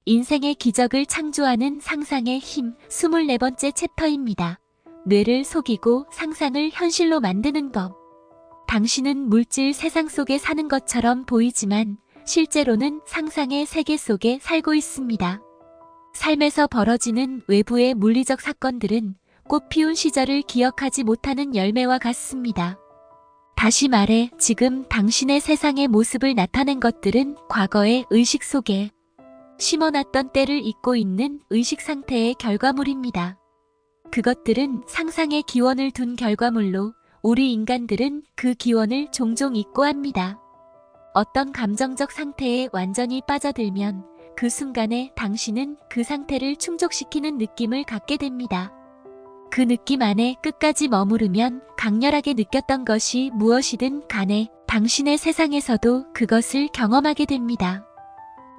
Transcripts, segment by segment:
인생의 기적을 창조하는 상상의 힘 24번째 챕터입니다. 뇌를 속이고 상상을 현실로 만드는 법. 당신은 물질 세상 속에 사는 것처럼 보이지만 실제로는 상상의 세계 속에 살고 있습니다. 삶에서 벌어지는 외부의 물리적 사건들은 꽃 피운 시절을 기억하지 못하는 열매와 같습니다. 다시 말해 지금 당신의 세상의 모습을 나타낸 것들은 과거의 의식 속에 심어놨던 때를 잊고 있는 의식 상태의 결과물입니다. 그것들은 상상의 기원을 둔 결과물로 우리 인간들은 그 기원을 종종 잊고 합니다. 어떤 감정적 상태에 완전히 빠져들면 그 순간에 당신은 그 상태를 충족시키는 느낌을 갖게 됩니다. 그 느낌 안에 끝까지 머무르면 강렬하게 느꼈던 것이 무엇이든 간에 당신의 세상에서도 그것을 경험하게 됩니다.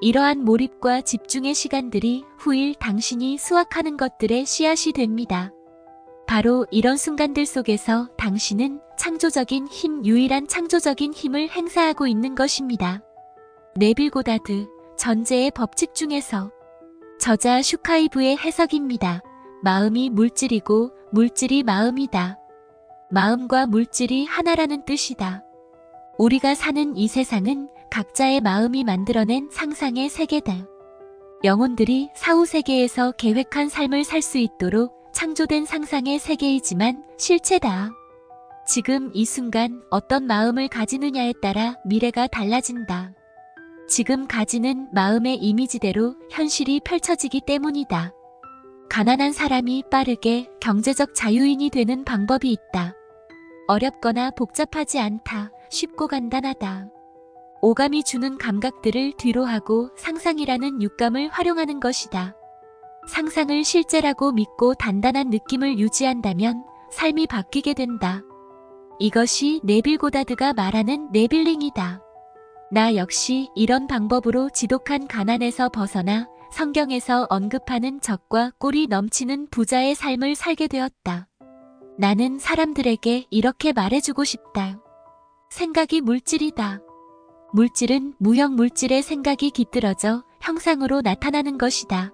이러한 몰입과 집중의 시간들이 후일 당신이 수확하는 것들의 씨앗이 됩니다. 바로 이런 순간들 속에서 당신은 창조적인 힘, 유일한 창조적인 힘을 행사하고 있는 것입니다. 네빌 고다드, 전제의 법칙 중에서 저자 슈카이브의 해석입니다. 마음이 물질이고 물질이 마음이다. 마음과 물질이 하나라는 뜻이다. 우리가 사는 이 세상은 각자의 마음이 만들어낸 상상의 세계다. 영혼들이 사후세계에서 계획한 삶을 살 수 있도록 창조된 상상의 세계이지만 실체다. 지금 이 순간 어떤 마음을 가지느냐에 따라 미래가 달라진다. 지금 가지는 마음의 이미지대로 현실이 펼쳐지기 때문이다. 가난한 사람이 빠르게 경제적 자유인이 되는 방법이 있다. 어렵거나 복잡하지 않다. 쉽고 간단하다. 오감이 주는 감각들을 뒤로하고 상상이라는 육감을 활용하는 것이다. 상상을 실제라고 믿고 단단한 느낌을 유지한다면 삶이 바뀌게 된다. 이것이 네빌 고다드가 말하는 네빌링이다. 나 역시 이런 방법으로 지독한 가난에서 벗어나 성경에서 언급하는 적과 꿀이 넘치는 부자의 삶을 살게 되었다. 나는 사람들에게 이렇게 말해주고 싶다. 생각이 물질이다. 물질은 무형 물질의 생각이 깃들어져 형상으로 나타나는 것이다.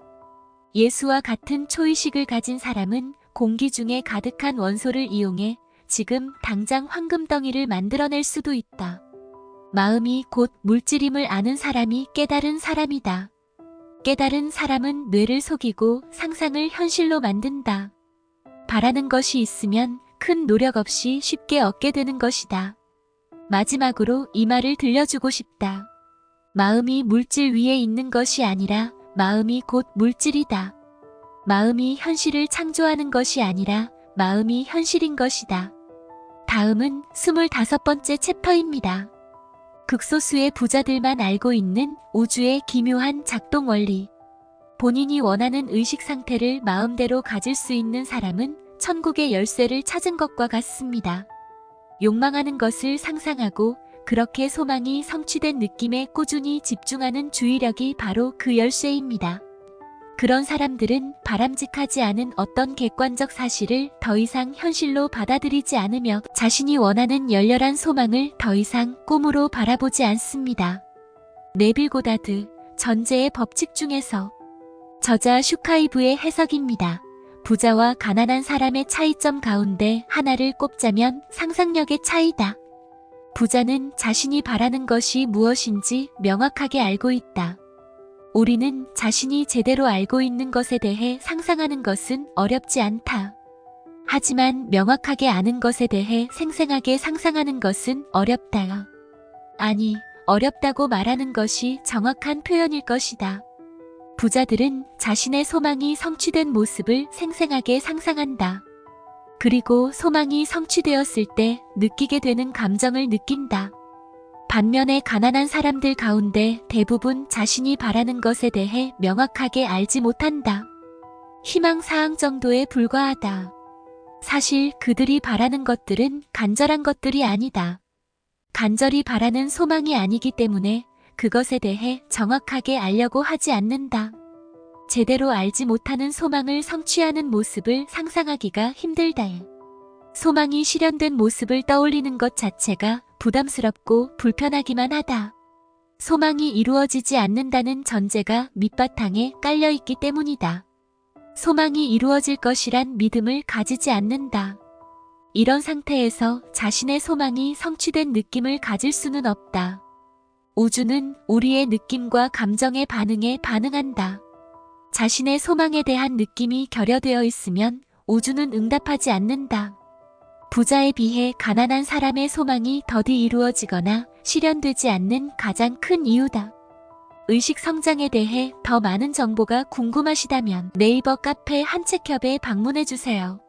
예수와 같은 초의식을 가진 사람은 공기 중에 가득한 원소를 이용해 지금 당장 황금덩이를 만들어낼 수도 있다. 마음이 곧 물질임을 아는 사람이 깨달은 사람이다. 깨달은 사람은 뇌를 속이고 상상을 현실로 만든다. 바라는 것이 있으면 큰 노력 없이 쉽게 얻게 되는 것이다. 마지막으로 이 말을 들려주고 싶다. 마음이 물질 위에 있는 것이 아니라 마음이 곧 물질이다. 마음이 현실을 창조하는 것이 아니라 마음이 현실인 것이다. 다음은 25번째 챕터입니다. 극소수의 부자들만 알고 있는 우주의 기묘한 작동 원리. 본인이 원하는 의식 상태를 마음대로 가질 수 있는 사람은 천국의 열쇠를 찾은 것과 같습니다. 욕망하는 것을 상상하고 그렇게 소망이 성취된 느낌에 꾸준히 집중하는 주의력이 바로 그 열쇠입니다. 그런 사람들은 바람직하지 않은 어떤 객관적 사실을 더 이상 현실로 받아들이지 않으며 자신이 원하는 열렬한 소망을 더 이상 꿈으로 바라보지 않습니다. 네빌 고다드, 전제의 법칙 중에서 저자 슈카이브의 해석입니다. 부자와 가난한 사람의 차이점 가운데 하나를 꼽자면 상상력의 차이다. 부자는 자신이 바라는 것이 무엇인지 명확하게 알고 있다. 우리는 자신이 제대로 알고 있는 것에 대해 상상하는 것은 어렵지 않다. 하지만 명확하게 아는 것에 대해 생생하게 상상하는 것은 어렵다. 아니, 어렵다고 말하는 것이 정확한 표현일 것이다. 부자들은 자신의 소망이 성취된 모습을 생생하게 상상한다. 그리고 소망이 성취되었을 때 느끼게 되는 감정을 느낀다. 반면에 가난한 사람들 가운데 대부분 자신이 바라는 것에 대해 명확하게 알지 못한다. 희망사항 정도에 불과하다. 사실 그들이 바라는 것들은 간절한 것들이 아니다. 간절히 바라는 소망이 아니기 때문에 그것에 대해 정확하게 알려고 하지 않는다. 제대로 알지 못하는 소망을 성취하는 모습을 상상하기가 힘들다. 소망이 실현된 모습을 떠올리는 것 자체가 부담스럽고 불편하기만 하다. 소망이 이루어지지 않는다는 전제가 밑바탕에 깔려 있기 때문이다. 소망이 이루어질 것이란 믿음을 가지지 않는다. 이런 상태에서 자신의 소망이 성취된 느낌을 가질 수는 없다. 우주는 우리의 느낌과 감정의 반응에 반응한다. 자신의 소망에 대한 느낌이 결여되어 있으면 우주는 응답하지 않는다. 부자에 비해 가난한 사람의 소망이 더디 이루어지거나 실현되지 않는 가장 큰 이유다. 의식 성장에 대해 더 많은 정보가 궁금하시다면 네이버 카페 한책협에 방문해주세요.